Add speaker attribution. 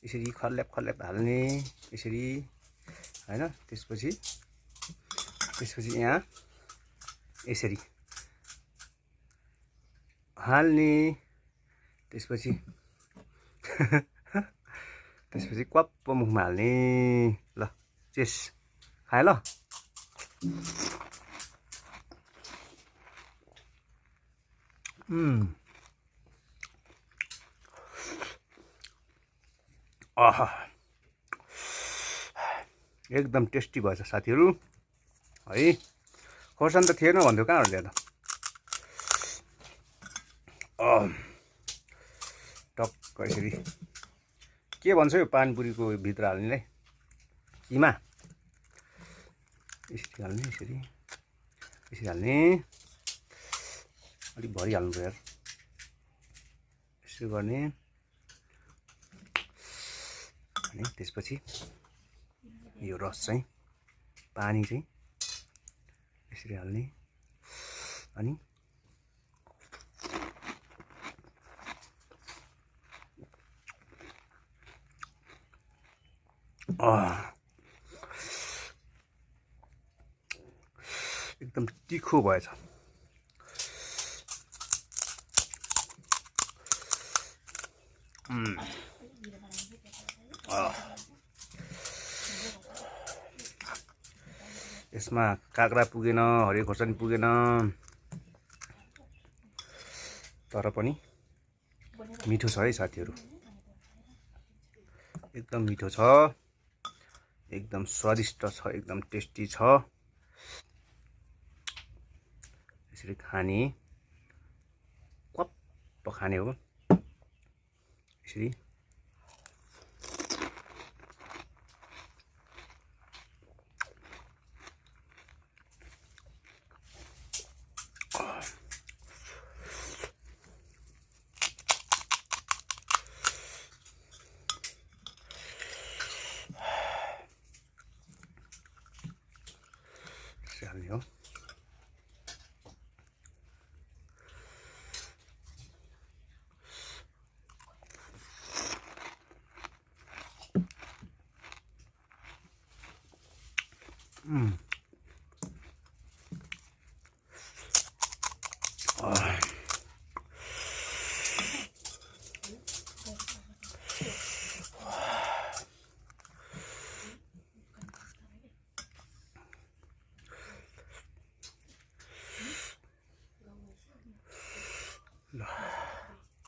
Speaker 1: यसरी खल्ल्याप खल्ल्याप हाल्ने यसरी हैन। त्यसपछि यहाँ यसरी हाल्ने। त्यसपछि क्वाप्प मुखमा हाल्ने। ल चेस खाए ल। आहा एकदम टेस्टी भएछ साथीहरु है। खोर्सानी त थिएन भन्थ्यो कहाँबाट ल्याएर टक्क यसरी के भन्छ यो पानीपुरीको भित्र हाल्नेलाई किमा यसरी हाल्ने यसरी हाल्ने अलिक भरि हाल्नु पर्यो यार। यसो गर्ने अनि त्यसपछि यो रस चाहिँ पानी चाहिँ यसरी हाल्ने अनि एकदम तीखो भएछ। यसमा काँक्रा पुगेन, हरियो खोर्सानी पुगेन, तर पनि मिठो छ है साथीहरु। एकदम मिठो छ, एकदम स्वादिष्ट छ, एकदम टेस्टी छ। यसरी खाने क्वाप्प खाने हो यसरी। हाल्ने हो